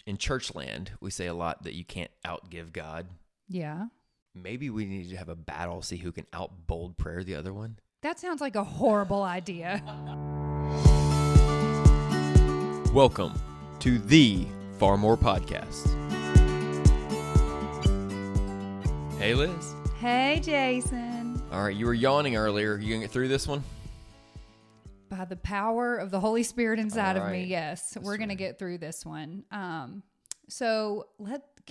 in church land, we say a lot that you can't outgive God. Yeah. Maybe we need to have a battle, see who can outbold prayer the other one. That sounds like a horrible idea. Welcome to the Far More Podcast. Hey, Liz. Hey, Jason. All right, you were yawning earlier. You gonna get through this one? By the power of the Holy Spirit inside All of me, right. yes, That's we're going to right. get through this one. Can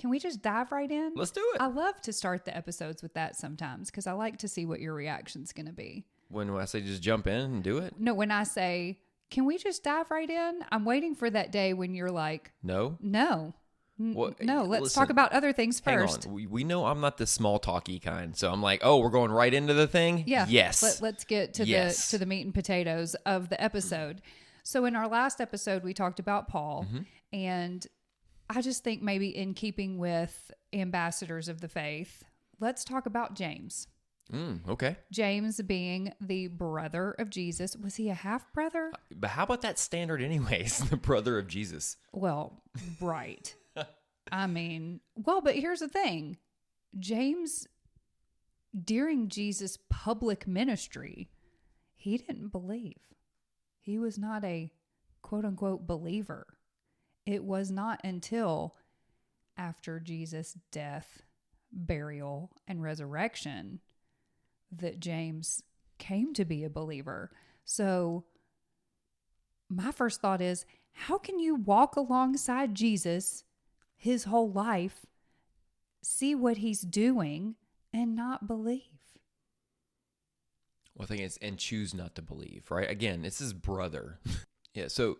we just dive right in? Let's do it. I love to start the episodes with that sometimes because I like to see what your reaction's going to be. When I say just jump in and do it? No, when I say, can we just dive right in? I'm waiting for that day when you're like, No? no. Well, No, let's listen, talk about other things Hang first. on. We know I'm not the small talky kind. So I'm like, oh, we're going right into the thing? Yeah. Yes. Let's get to Yes. the meat and potatoes of the episode. So in our last episode, we talked about Paul, and I just think maybe in keeping with ambassadors of the faith, let's talk about James. Okay. James being the brother of Jesus. Was he a half brother? But how about that standard anyways? The brother of Jesus. Well, right. I mean, but here's the thing. James, during Jesus' public ministry, he didn't believe. He was not a quote unquote believer. It was not until after Jesus' death, burial, and resurrection that James came to be a believer. So my first thought is, how can you walk alongside Jesus his whole life, see what he's doing, and not believe? Well, the thing is, and choose not to believe, right? Again, it's his brother. Yeah, so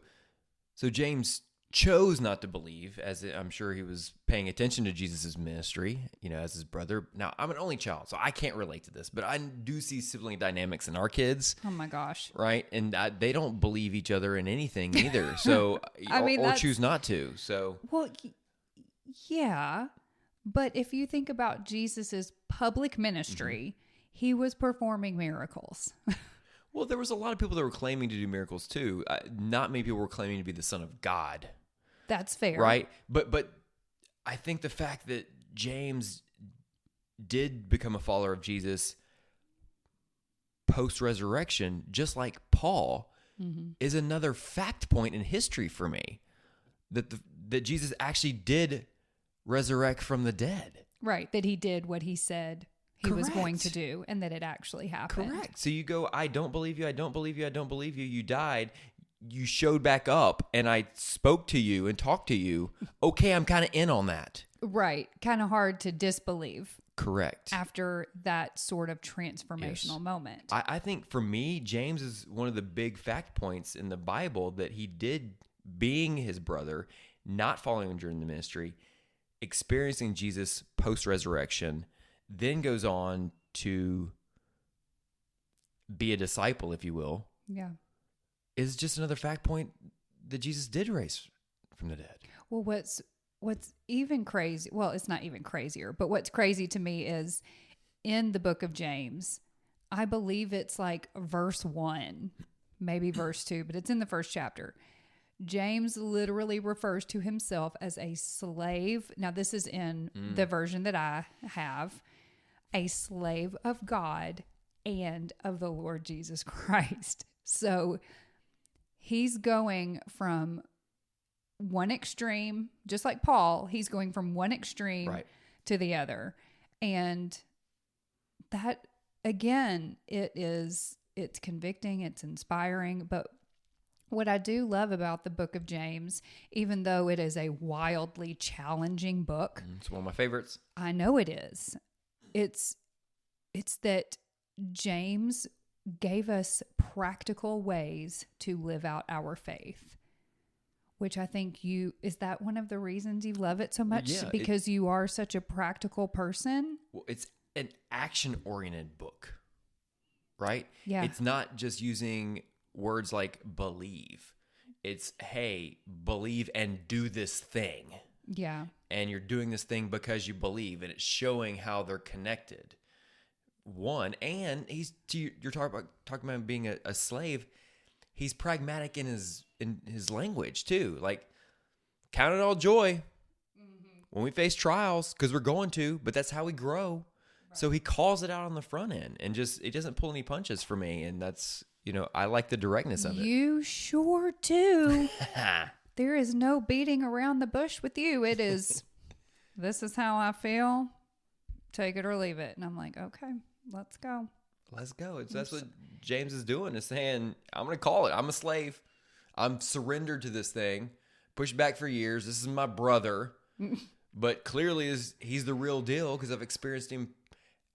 James chose not to believe, as I'm sure he was paying attention to Jesus' ministry, as his brother. Now, I'm an only child, so I can't relate to this, but I do see sibling dynamics in our kids. Oh my gosh. Right? And they don't believe each other in anything either. So, or choose not to. So, well, yeah. But if you think about Jesus's public ministry, he was performing miracles. Well, there was a lot of people that were claiming to do miracles too. Not many people were claiming to be the Son of God. That's fair. Right? But I think the fact that James did become a follower of Jesus post-resurrection, just like Paul, is another fact point in history for me. That Jesus actually did resurrect from the dead. Right. That he did what he said he was going to Correct. do, and that it actually happened. Correct. So you go, I don't believe you, I don't believe you, I don't believe you. You died. You showed back up, and I spoke to you and talked to you. Okay, I'm kind of in on that. Right. Kind of hard to disbelieve Correct. after that sort of transformational moment. I think for me, James is one of the big fact points in the Bible that he did, being his brother, not following him during the ministry, experiencing Jesus post-resurrection, then goes on to be a disciple, if you will, Yeah. is just another fact point that Jesus did raise from the dead. Well, what's even crazy, well, it's not even crazier, but what's crazy to me is in the book of James, I believe it's like verse 1, maybe verse 2, but it's in the first chapter. James literally refers to himself as a slave. Now, this is in the version that I have, a slave of God and of the Lord Jesus Christ. So he's going from one extreme, just like Paul, he's going from one extreme to the other. And that, again, it's convicting, it's inspiring. But what I do love about the book of James, even though it is a wildly challenging book, It's one of my favorites. I know it is. It's that James gave us practical ways to live out our faith, which I think is that one of the reasons you love it so much? Yeah, because you are such a practical person? Well, it's an action-oriented book, right? Yeah. It's not just using words like believe. It's, hey, believe and do this thing. Yeah. And you're doing this thing because you believe, and it's showing how they're connected. One, and you're talking about him being a slave. He's pragmatic in his language too. Like, count it all joy when we face trials, because we're going to, but that's how we grow. Right. So he calls it out on the front end, and it doesn't pull any punches for me. And that's, I like the directness of it. You sure do. There is no beating around the bush with you. It is, this is how I feel. Take it or leave it. And I'm like, okay, let's go. Let's go. That's what James is doing, is saying, I'm going to call it. I'm a slave. I'm surrendered to this thing. Pushed back for years. This is my brother. But clearly he's the real deal, because I've experienced him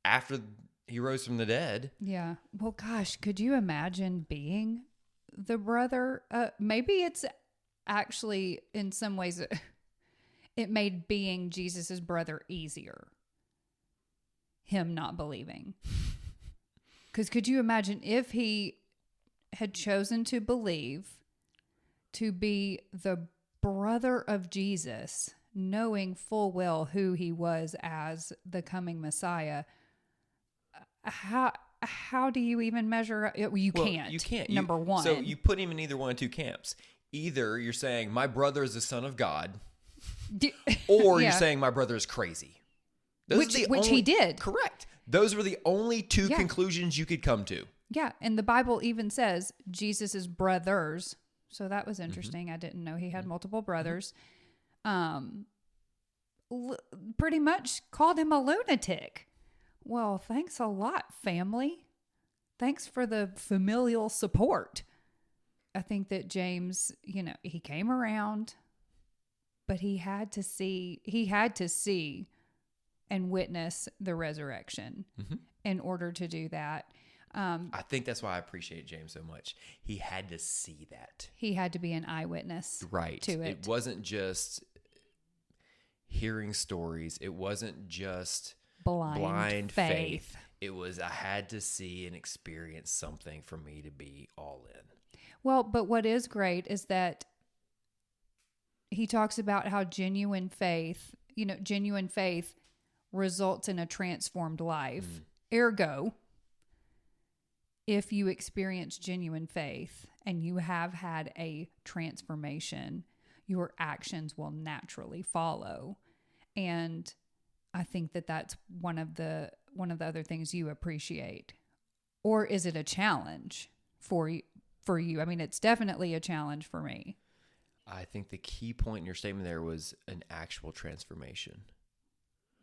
after he rose from the dead. Yeah. Well, gosh, could you imagine being the brother? Maybe it's actually, in some ways, it made being Jesus's brother easier. Him not believing. Because could you imagine if he had chosen to believe, to be the brother of Jesus, knowing full well who he was as the coming Messiah? How do you even measure? You can't. You can't. Number one. So you put him in either one of two camps. Either you're saying my brother is the son of God, or you're saying my brother is crazy. Which he did. Correct. Those were the only two conclusions you could come to. Yeah, and the Bible even says Jesus's brothers. So that was interesting. Mm-hmm. I didn't know he had multiple brothers. Pretty much called him a lunatic. Well, thanks a lot, family. Thanks for the familial support. I think that James, he came around, but he had to see and witness the resurrection in order to do that. I think that's why I appreciate James so much. He had to see that. He had to be an eyewitness to it. It wasn't just hearing stories. It wasn't just blind faith. It was, I had to see and experience something for me to be all in. Well, but what is great is that he talks about how genuine faith results in a transformed life. Ergo, if you experience genuine faith and you have had a transformation, your actions will naturally follow. And I think that that's one of the other things you appreciate. Or is it a challenge for you? I mean, it's definitely a challenge for me. I think the key point in your statement there was an actual transformation.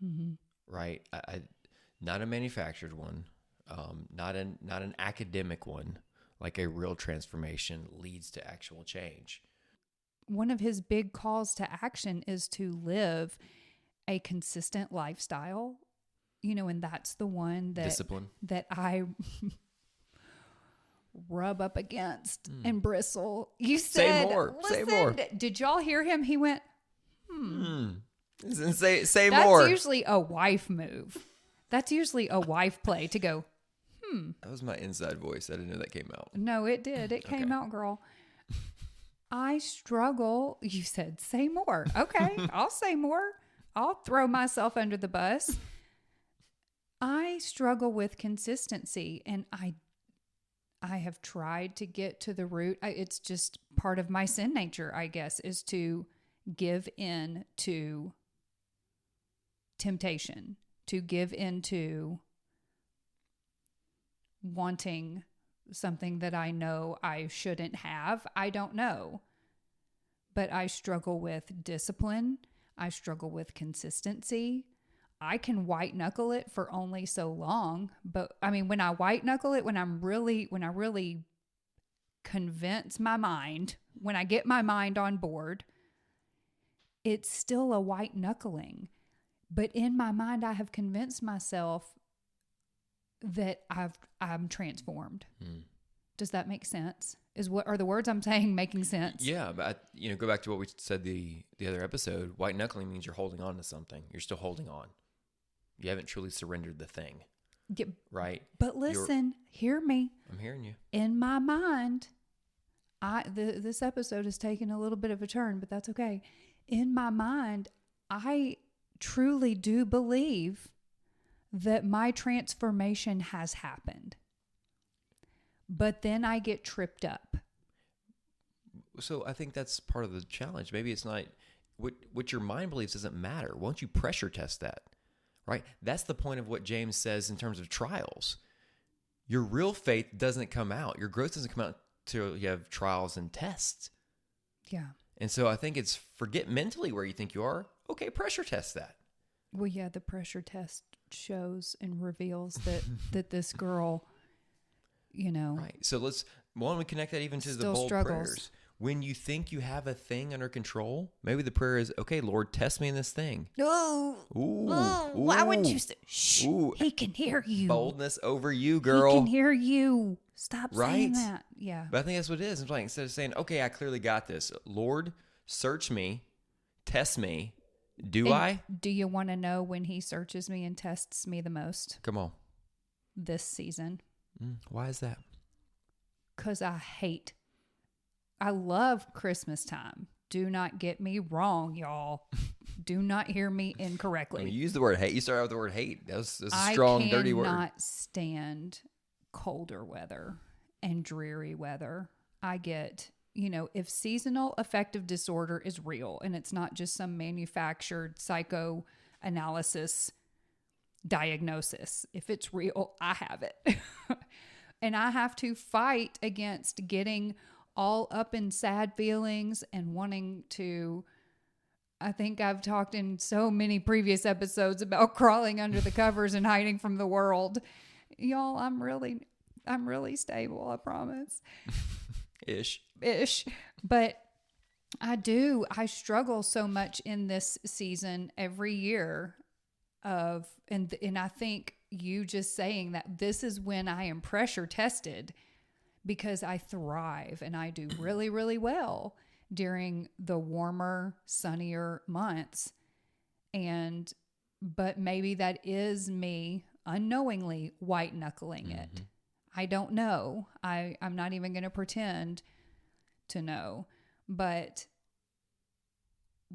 Mm-hmm. Right? Not a manufactured one, not an academic one. Like a real transformation leads to actual change. One of his big calls to action is to live a consistent lifestyle, and that's the one that discipline that I rub up against and bristle. You said, say more. Did y'all hear him? He went, Say That's more. That's usually a wife move. That's usually a wife play to go, That was my inside voice. I didn't know that came out. No, it did. It came out, girl. I struggle. You said, say more. Okay, I'll say more. I'll throw myself under the bus. I struggle with consistency, and I have tried to get to the root. It's just part of my sin nature, I guess, is to give in to temptation, to give into wanting something that I know I shouldn't have. I don't know. But I struggle with discipline. I struggle with consistency. I can white knuckle it for only so long. But I mean, when I white knuckle it, when I really convince my mind, when I get my mind on board, it's still a white knuckling. But in my mind, I have convinced myself that I'm transformed. Does that make sense? Are the words I'm saying making sense? Yeah, but go back to what we said the other episode. White knuckling means you're holding on to something. You're still holding on. You haven't truly surrendered the thing. Right? But listen, hear me. I'm hearing you. In my mind, this episode has taken a little bit of a turn, but that's okay. In my mind, I truly do believe that my transformation has happened. But then I get tripped up. So I think that's part of the challenge. Maybe it's not what your mind believes doesn't matter. Why don't you pressure test that, right? That's the point of what James says in terms of trials. Your real faith doesn't come out. Your growth doesn't come out until you have trials and tests. Yeah. And so I think it's forget mentally where you think you are. Okay, pressure test that. Well, yeah, the pressure test shows and reveals that this girl, Right. So why don't we connect that even to the still bold struggles. prayers? When you think you have a thing under control, maybe the prayer is, okay, Lord, test me in this thing. No. Ooh. Why would Ooh. you say, shh, Ooh. he can hear you. Boldness over you, girl. He can hear you. Stop saying Right? that. Yeah. But I think that's what it is. It's like, instead of saying, okay, I clearly got this. Lord, search me, test me. Do I? Do you want to know when he searches me and tests me the most? Come on. This season. Why is that? Because I love Christmas time. Do not get me wrong, y'all. Do not hear me incorrectly. You use the word hate. You started out with the word hate. That's a strong, dirty word. I cannot stand colder weather and dreary weather. I get, if seasonal affective disorder is real and it's not just some manufactured psychoanalysis diagnosis, if it's real, I have it. And I have to fight against getting all up in sad feelings and wanting to. I think I've talked in so many previous episodes about crawling under the covers and hiding from the world. Y'all, I'm really stable, I promise. Ish. But I struggle so much in this season every year and I think you just saying that this is when I am pressure tested, because I thrive and I do really, really well during the warmer, sunnier months. But maybe that is me unknowingly white knuckling it. I don't know. I'm not even going to pretend to know. But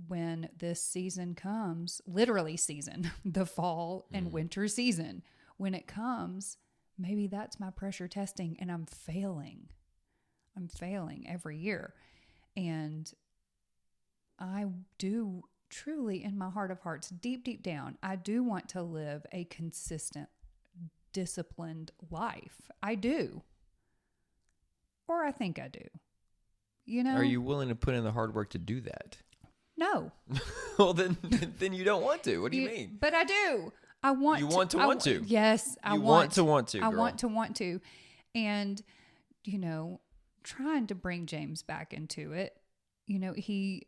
when this season comes, literally season, the fall and winter season, when it comes, maybe that's my pressure testing and I'm failing. I'm failing every year. And I do truly, in my heart of hearts, deep, deep down, I do want to live a consistent, disciplined life. I do. Or I think I do. Are you willing to put in the hard work to do that? No. Well, then you don't want to. What do you mean? But I do. I want you to. want to want to. Yes, I want to want to. I girl. want to. And, trying to bring James back into it, he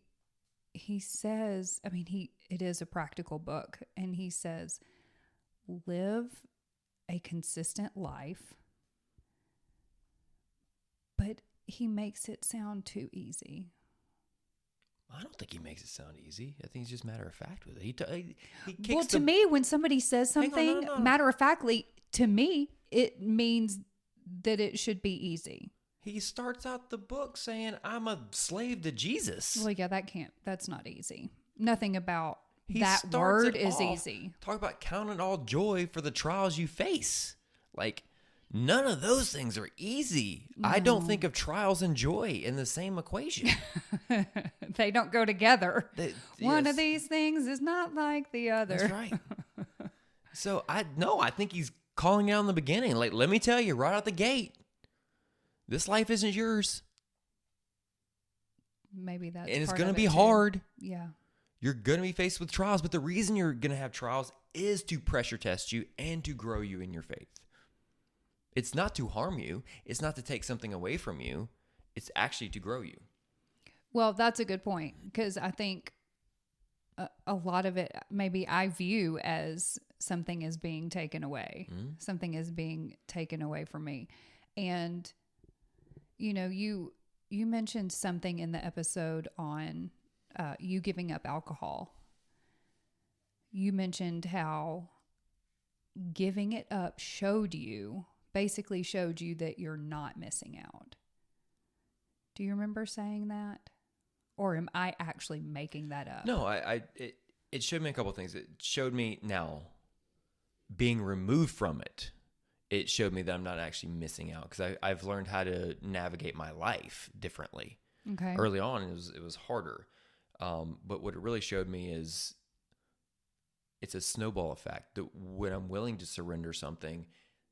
says, it is a practical book. And he says, live a consistent life. But he makes it sound too easy. I don't think he makes it sound easy. I think he's just matter of fact with it. He kicks well, to me, when somebody says something no. matter of factly, to me, it means that it should be easy. He starts out the book saying, I'm a slave to Jesus. Well, yeah, that's not easy. Nothing about He that starts word it is off. easy. Talk about counting all joy for the trials you face. Like, none of those things are easy. No. I don't think of trials and joy in the same equation. They don't go together. One yes. of these things is not like the other. That's right. So I think he's calling out in the beginning. Like, let me tell you right out the gate, this life isn't yours. Maybe that's and it's part going to of be it too. hard. Yeah. You're going to be faced with trials, but the reason you're going to have trials is to pressure test you and to grow you in your faith. It's not to harm you. It's not to take something away from you. It's actually to grow you. Well, that's a good point, because I think a lot of it maybe I view as something is being taken away. Mm-hmm. Something is being taken away from me. And, you mentioned something in the episode on you giving up alcohol. You mentioned how giving it up basically showed you that you're not missing out. Do you remember saying that? Or am I actually making that up? No, it showed me a couple of things. It showed me now being removed from it. It showed me that I'm not actually missing out, because I've learned how to navigate my life differently. Okay. Early on, it was harder. But what it really showed me is it's a snowball effect. That when I'm willing to surrender something,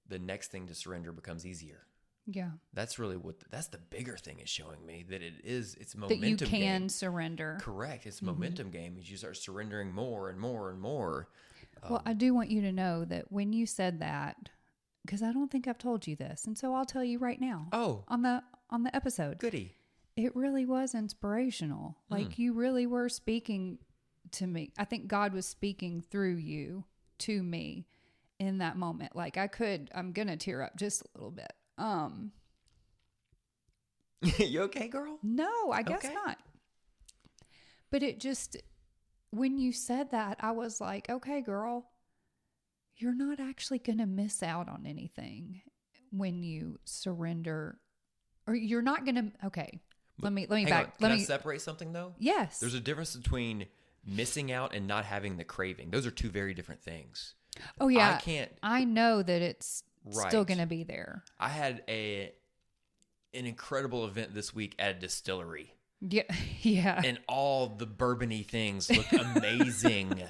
the next thing to surrender becomes easier. Yeah. That's really that's the bigger thing is showing me that it's a That you momentum can game. surrender. Correct. It's a momentum game as you start surrendering more and more and more. Well, I do want you to know that when you said that, because I don't think I've told you this, and so I'll tell you right now. Oh, on the episode, goody. it really was inspirational. Like you really were speaking to me. I think God was speaking through you to me in that moment. Like I'm gonna tear up just a little bit. You okay, girl? No, I guess Okay. not. But it just, when you said that, I was like, okay, girl, you're not actually going to miss out on anything when you surrender, or you're not going to, okay. Let me Hang back. on. Can I separate something though? Yes. There's a difference between missing out and not having the craving. Those are two very different things. Oh yeah. I know that it's Right. still going to be there. I had an incredible event this week at a distillery. Yeah. Yeah. And all the bourbony things look amazing.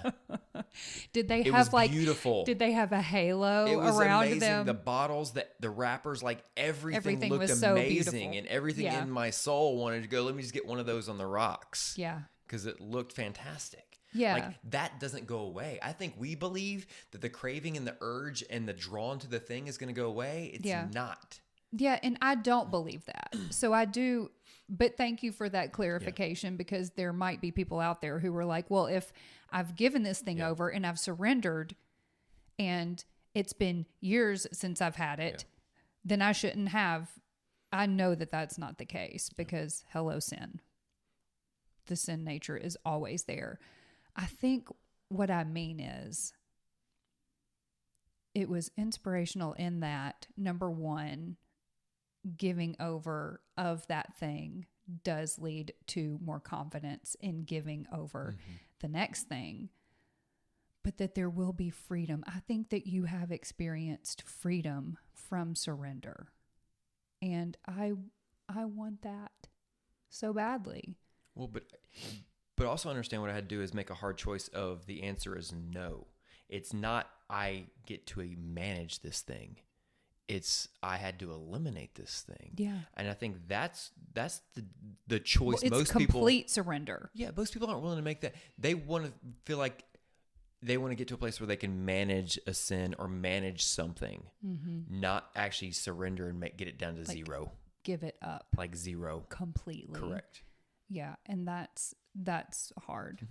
Did they It have was beautiful. Did they have a halo It was around amazing. them? The bottles, the wrappers, like everything looked was so amazing. beautiful. And everything Yeah. in my soul wanted to go, let me just get one of those on the rocks. Yeah. Because it looked fantastic. Yeah. Like that doesn't go away. I think we believe that the craving and the urge and the drawn to the thing is going to go away. It's not. Yeah, and I don't believe that. So I do, but thank you for that clarification because there might be people out there who were like, well, if I've given this thing over and I've surrendered and it's been years since I've had it, then I shouldn't have. I know that that's not the case because hello, sin. The sin nature is always there. I think what I mean is it was inspirational in that, number one, giving over of that thing does lead to more confidence in giving over the next thing, but that there will be freedom. I think that you have experienced freedom from surrender. And I want that so badly. Well, but also understand what I had to do is make a hard choice of the answer is no. It's not I get to manage this thing. It's I had to eliminate this thing. Yeah. And I think that's the choice It's most people. It's complete surrender. Yeah, most people aren't willing to make that. They want to feel like they want to get to a place where they can manage a sin or manage something, not actually surrender and get it down to zero. Give it up. Like zero. Completely. Correct. Yeah, and that's hard,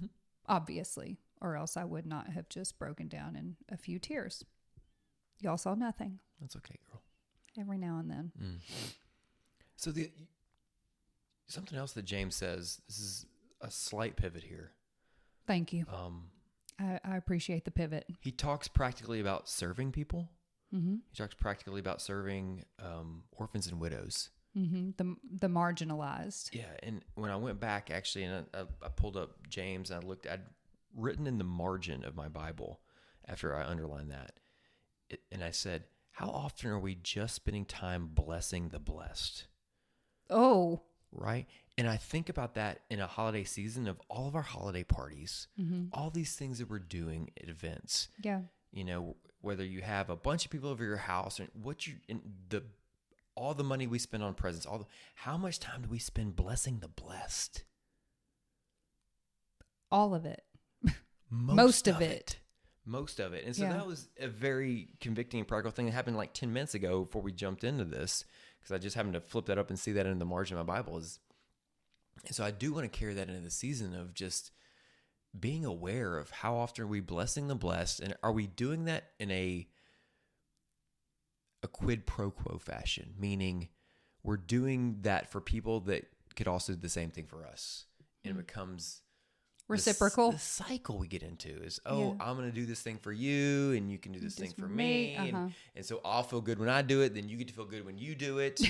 obviously, or else I would not have just broken down in a few tears. Y'all saw nothing. That's okay, girl. Every now and then. So something else that James says, this is a slight pivot here. Thank you. I appreciate the pivot. He talks practically about serving people. Mm-hmm. He talks practically about serving orphans and widows. Mm-hmm. The marginalized. Yeah, and when I went back, actually, and I pulled up James, and I'd written in the margin of my Bible after I underlined that, and I said, how often are we just spending time blessing the blessed? Oh. Right? And I think about that in a holiday season of all of our holiday parties, all these things that we're doing at events. Yeah. You know, whether you have a bunch of people over your house and all the money we spend on presents, how much time do we spend blessing the blessed? All of it. Most of it. Most of it. And so that was a very convicting and practical thing that happened like 10 minutes ago before we jumped into this, because I just happened to flip that up and see that in the margin of my Bible. And so I do want to carry that into the season of just being aware of how often are we blessing the blessed, and are we doing that in a quid pro quo fashion, meaning we're doing that for people that could also do the same thing for us. And it becomes reciprocal. The cycle we get into is, I'm going to do this thing for you, and you can do this thing for me. And so I'll feel good when I do it. Then you get to feel good when you do it.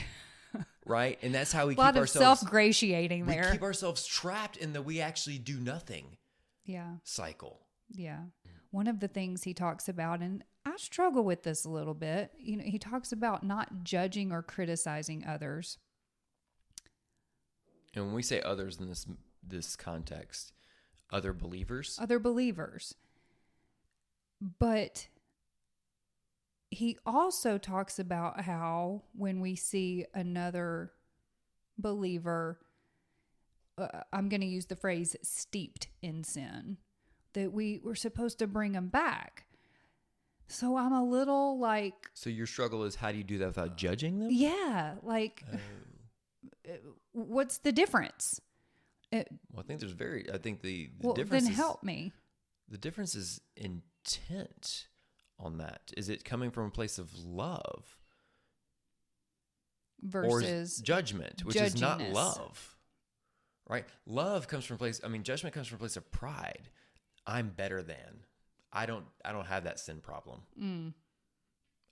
Right. And that's how we keep ourselves self-gratiating there. We keep ourselves trapped in the we actually do nothing cycle. Yeah. One of the things he talks about, and I struggle with this a little bit, he talks about not judging or criticizing others. And when we say others in this this context? Other believers? Other believers. But he also talks about how when we see another believer, I'm going to use the phrase steeped in sin, that we're supposed to bring them back. So I'm a little like... So your struggle is, how do you do that without judging them? Yeah, like, what's the difference? Well, I think the Well, difference then is, help me. the difference is intent on that. Is it coming from a place of love Versus or judgment, which is not judginess. love, right? Love comes from a place, judgment comes from a place of pride. I'm better than. I don't have that sin problem.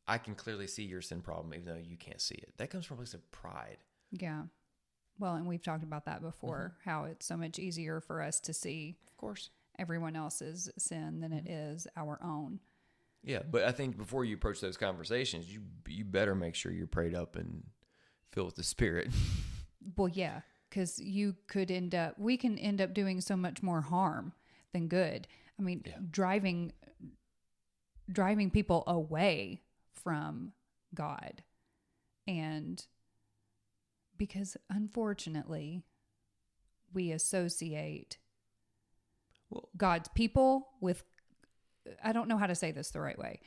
I can clearly see your sin problem, even though you can't see it. That comes from a place of pride. Yeah. Well, and we've talked about that before, how it's so much easier for us to see, Of course. everyone else's sin than it is our own. Yeah, but I think before you approach those conversations, you better make sure you're prayed up and filled with the Spirit. Well, yeah, because we can end up doing so much more harm than good. I mean, driving people away from God. And because unfortunately, we associate God's people with, I don't know how to say this the right way.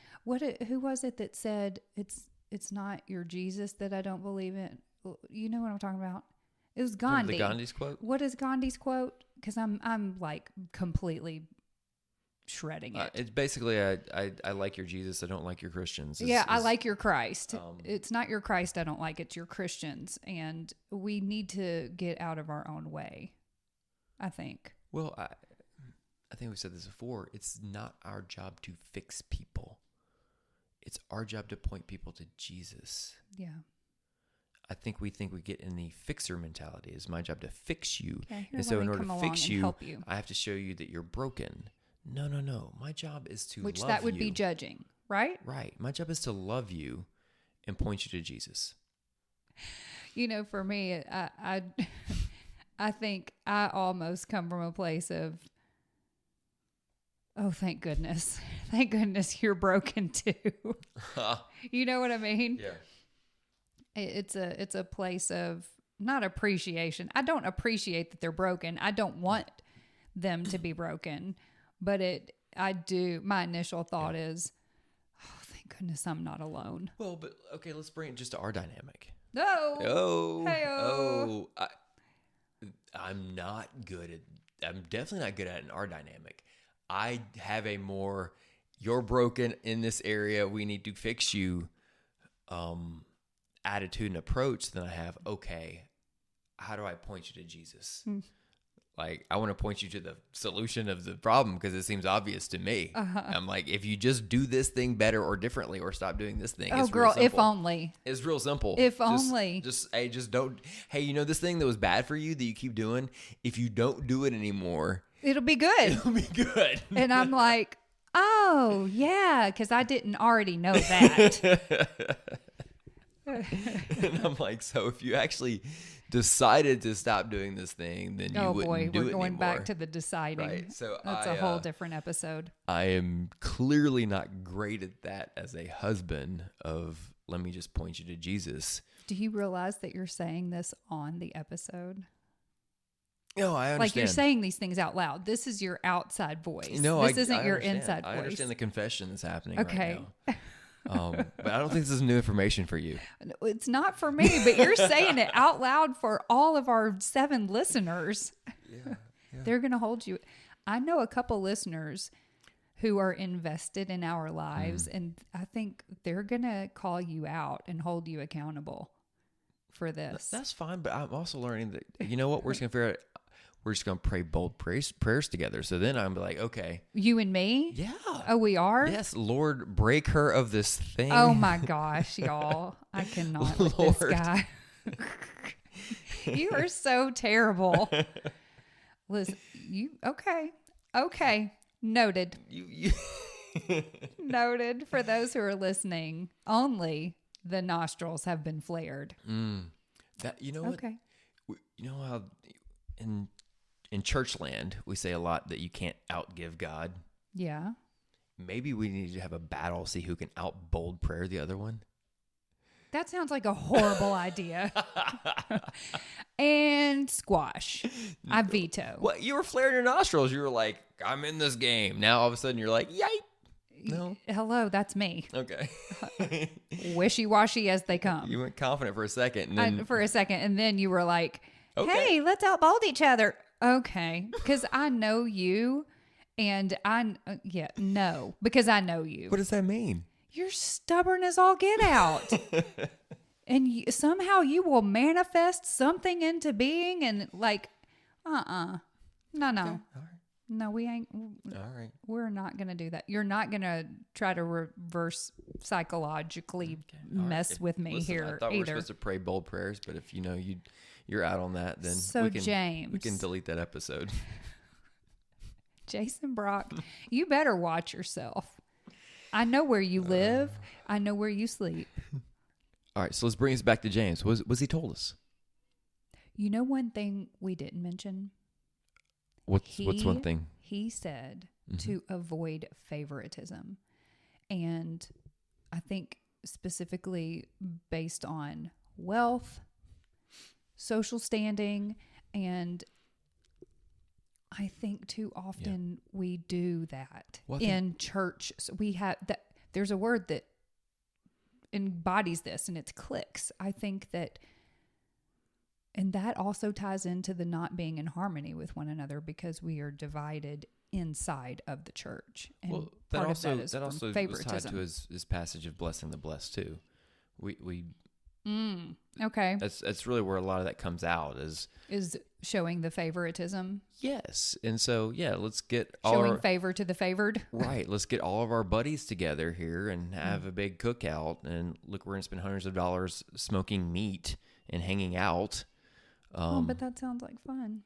Who was it that said it's not your Jesus that I don't believe in? You know what I'm talking about? It was Gandhi. The Gandhi's quote? What is Gandhi's quote? Because I'm like completely shredding it. It's basically, I like your Jesus, I don't like your Christians. I like your Christ. It's not your Christ I don't like, it's your Christians. And we need to get out of our own way, I think. Well, I think we said this before. It's not our job to fix people. It's our job to point people to Jesus. Yeah. I think we get in the fixer mentality. It's my job to fix you. Okay, and so in order to fix you, I have to show you that you're broken. No. My job is to love you. Which that would be judging, right? Right. My job is to love you and point you to Jesus. You know, for me, I think I almost come from a place of, oh, thank goodness. Thank goodness you're broken too. You know what I mean? Yeah. It's a place of not appreciation. I don't appreciate that they're broken. I don't want them to be broken, but I do. My initial thought is, oh, thank goodness I'm not alone. Well, but okay, let's bring it just to our dynamic. No. I'm definitely not good at it in our dynamic. I have a more, you're broken in this area, we need to fix you, attitude and approach than I have, okay, how do I point you to Jesus? Like, I want to point you to the solution of the problem because it seems obvious to me. I'm like, if you just do this thing better or differently or stop doing this thing. Oh, it's girl, real simple. if only. It's real simple. If only. Just don't. Hey, you know this thing that was bad for you that you keep doing? If you don't do it anymore, it'll be good. it'll be good. And I'm like, oh, yeah, because I didn't already know that. And I'm like, so if you actually decided to stop doing this thing, then you wouldn't do it we're going anymore. back to the deciding. Right. So that's a whole different episode. I am clearly not great at that as a husband of, let me just point you to Jesus. Do you realize that you're saying this on the episode? No, I understand. Like, you're saying these things out loud. This is your outside voice. No, this isn't your understand. inside voice. I understand the confession that's happening okay. right now. But I don't think this is new information for you. It's not for me, but you're saying it out loud for all of our 7 listeners. Yeah. They're going to hold you. I know a couple listeners who are invested in our lives, and I think they're going to call you out and hold you accountable for this. That's fine, but I'm also learning that, you know what, we're just going to figure out, we're just going to pray bold prayers together. So then I'm like, okay. You and me? Yeah. Oh, we are? Yes, Lord, break her of this thing. Oh my gosh, y'all. I cannot with this guy. You are so terrible. Listen, okay. Noted. Noted. For those who are listening, only the nostrils have been flared. That, you know what? Okay. You know how in in church land, we say a lot that you can't outgive God. Yeah. Maybe we need to have a battle, see who can outbold prayer the other one. That sounds like a horrible idea. And squash. I veto. Well, you were flaring your nostrils. You were like, I'm in this game. Now all of a sudden you're like, yipe. No. Hello, that's me. Okay. Wishy-washy as they come. You went confident for a second. And then, and then you were like, Okay. hey, let's outbold each other. Okay. Because I know you, and no. Because I know you. What does that mean? You're stubborn as all get out. And somehow you will manifest something into being and like, no. Okay. All right. No, we ain't. All right. We're not going to do that. You're not going to try to reverse psychologically mess right. with me Listen, here I thought we were either. supposed to pray bold prayers, but if you know you're out on that, then So we can James, delete that episode. Jason Brock, you better watch yourself. I know where you live. I know where you sleep. All right, so let's bring us back to James. What's he told us? You know one thing we didn't mention? What's one thing? He said to avoid favoritism. And I think specifically based on wealth, social standing, and I think too often we do that in church. So we have that. There's a word that embodies this, and it's cliques. I think that, and that also ties into the not being in harmony with one another because we are divided inside of the church. And Well, part that of that is also from was tied favoritism. to his passage of blessing the blessed too. We Okay, that's really where a lot of that comes out is showing the favoritism, yes, and so let's get showing favor to the favored. right. Let's get all of our buddies together here and have a big cookout, and look, we're gonna spend hundreds of dollars smoking meat and hanging out. But that sounds like fun.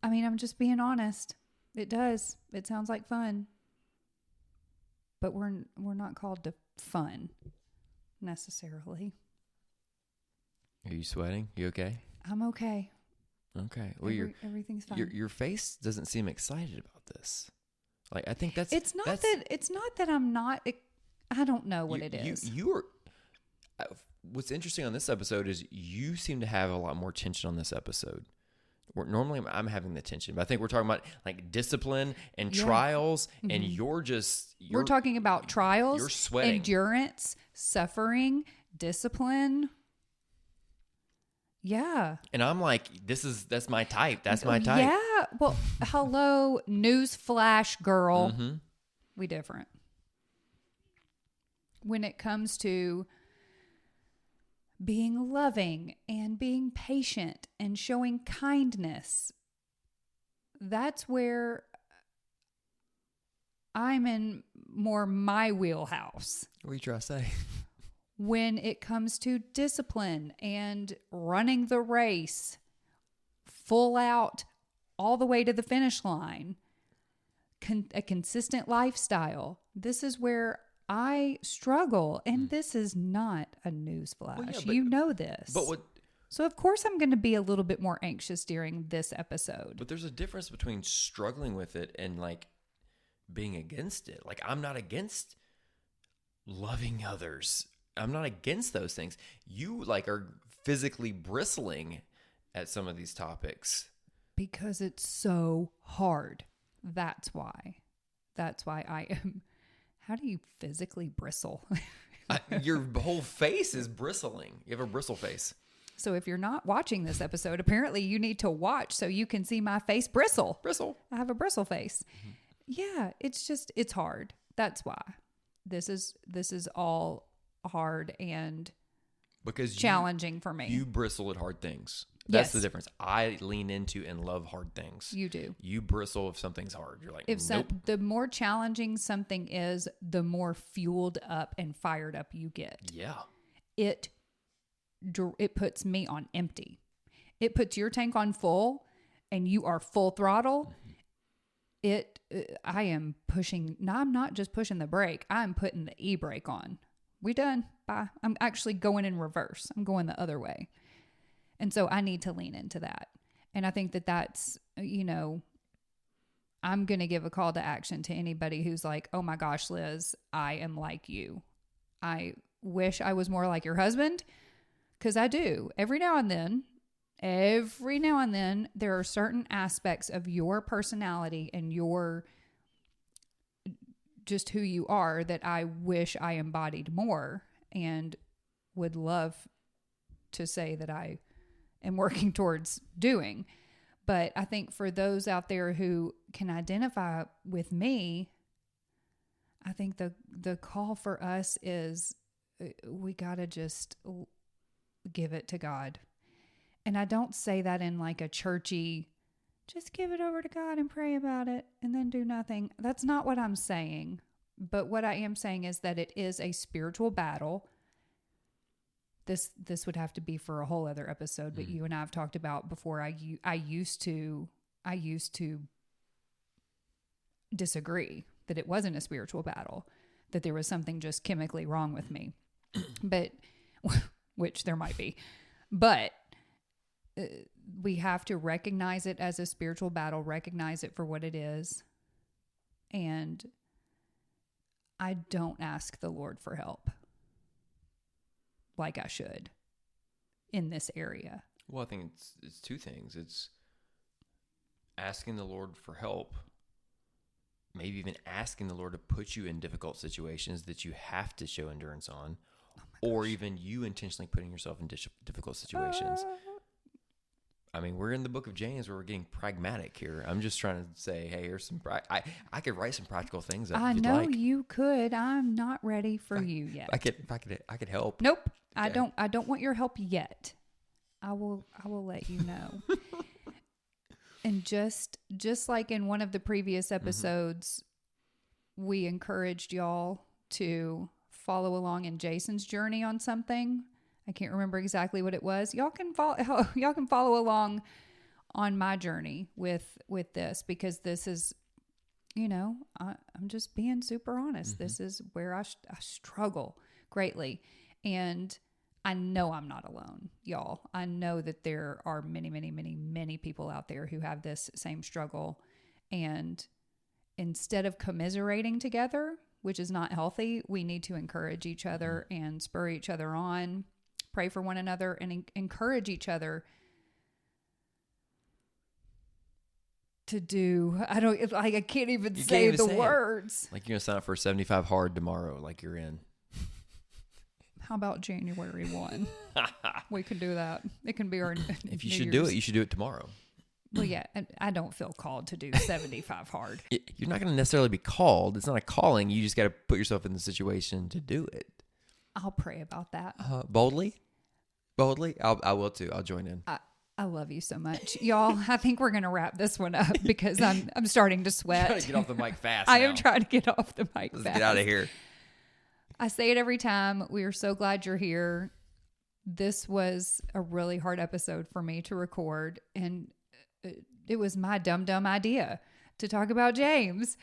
I mean, I'm just being honest. It does. It sounds like fun. But we're not called to fun necessarily. Are you sweating? You okay? I'm okay. Okay. Well, everything's fine. your face doesn't seem excited about this. Like I think It's not that I'm not. I don't know what it is. You are. What's interesting on this episode is you seem to have a lot more tension on this episode. Normally I'm having the tension, but I think we're talking about like discipline and trials, and we're talking about trials, you're sweating, endurance, suffering, discipline. Yeah. And I'm like, that's my type. That's my type. Yeah. Well, hello, news flash, girl. Mm-hmm. We different. When it comes to being loving and being patient and showing kindness, that's where I'm in more my wheelhouse. What are you trying to say? When it comes to discipline and running the race full out all the way to the finish line, a consistent lifestyle, this is where I struggle, and this is not a newsflash. You know this. So of course I'm going to be a little bit more anxious during this episode. But there's a difference between struggling with it and like being against it. Like I'm not against loving others. I'm not against those things. You like are physically bristling at some of these topics. Because it's so hard. That's why I am. How do you physically bristle? Your whole face is bristling. You have a bristle face. So if you're not watching this episode, apparently you need to watch so you can see my face bristle. Bristle. I have a bristle face. Yeah, it's hard. That's why. This is all hard and because challenging for me. You bristle at hard things. That's Yes. the difference. I lean into and love hard things. You do. You bristle if something's hard. You're like, nope. The more challenging something is, the more fueled up and fired up you get. Yeah. It puts me on empty. It puts your tank on full and you are full throttle. I am pushing. No, I'm not just pushing the brake. I'm putting the e-brake on. We done. Bye. I'm actually going in reverse. I'm going the other way. And so I need to lean into that. And I think that that's, I'm going to give a call to action to anybody who's like, oh my gosh, Liz, I am like you. I wish I was more like your husband, because I do. Every now and then, there are certain aspects of your personality and your just who you are that I wish I embodied more, and would love to say that I am working towards doing. But I think for those out there who can identify with me, I think the call for us is we got to just give it to God. And I don't say that in like a churchy, just give it over to God and pray about it and then do nothing. That's not what I'm saying. But what I am saying is that it is a spiritual battle. This would have to be for a whole other episode, but you and I have talked about before. I used to disagree that it wasn't a spiritual battle, that there was something just chemically wrong with me, but which there might be, but we have to recognize it as a spiritual battle, recognize it for what it is. And I don't ask the Lord for help like I should in this area. Well, I think it's two things. It's asking the Lord for help, maybe even asking the Lord to put you in difficult situations that you have to show endurance on, or even you intentionally putting yourself in difficult situations. I mean, we're in the book of James where we're getting pragmatic here. I'm just trying to say, hey, here's some. I could write some practical things up. I if you'd know like. you could. I'm not ready for you yet. I could help. Nope. Okay. I don't want your help yet. I will let you know. And just like in one of the previous episodes, we encouraged y'all to follow along in Jason's journey on something. I can't remember exactly what it was. Y'all can follow along on my journey with this, because this is, I'm just being super honest. This is where I struggle greatly. And I know I'm not alone, y'all. I know that there are many, many, many, many people out there who have this same struggle. And instead of commiserating together, which is not healthy, we need to encourage each other and spur each other on, pray for one another, and encourage each other to do. I can't even say the words. Like you're going to sign up for 75 hard tomorrow, like you're in. How about January 1? We can do that. It can be our If you should do it, you should do it tomorrow. Well, yeah, I don't feel called to do 75 hard. You're not going to necessarily be called. It's not a calling. You just got to put yourself in the situation to do it. I'll pray about that. Boldly? I will too. I'll join in. I love you so much. Y'all, I think we're going to wrap this one up because I'm starting to sweat. Trying to get off the mic fast I now. am trying to get off the mic Let's fast. get out of here. I say it every time. We are so glad you're here. This was a really hard episode for me to record, and it was my dumb idea to talk about James.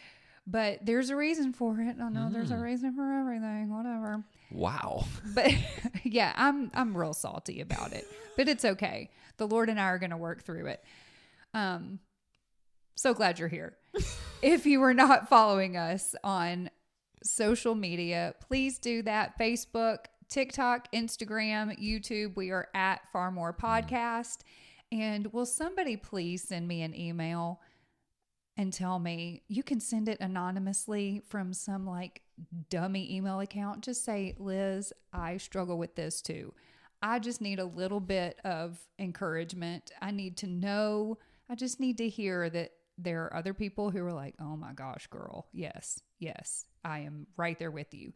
But there's a reason for it. I know there's a reason for everything. Whatever. Wow. But yeah, I'm real salty about it. But it's okay. The Lord and I are going to work through it. So glad you're here. If you are not following us on social media, please do that. Facebook, TikTok, Instagram, YouTube. We are at Far More Podcast. And will somebody please send me an email and tell me? You can send it anonymously from some like dummy email account. Just say, Liz, I struggle with this too. I just need a little bit of encouragement. I need to know. I just need to hear that there are other people who are like, oh my gosh, girl. Yes, I am right there with you.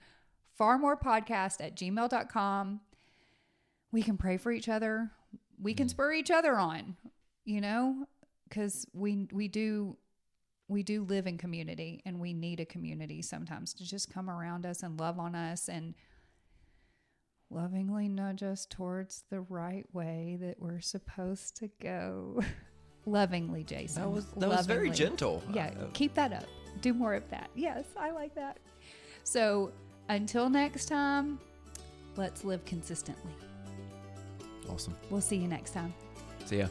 farmorepodcast@gmail.com. We can pray for each other. We can spur each other on, because we do live in community, and we need a community sometimes to just come around us and love on us and lovingly nudge us towards the right way that we're supposed to go. Lovingly, Jason. That was very gentle. Yeah, keep that up. Do more of that. Yes, I like that. So until next time, let's live consistently. Awesome. We'll see you next time. See ya.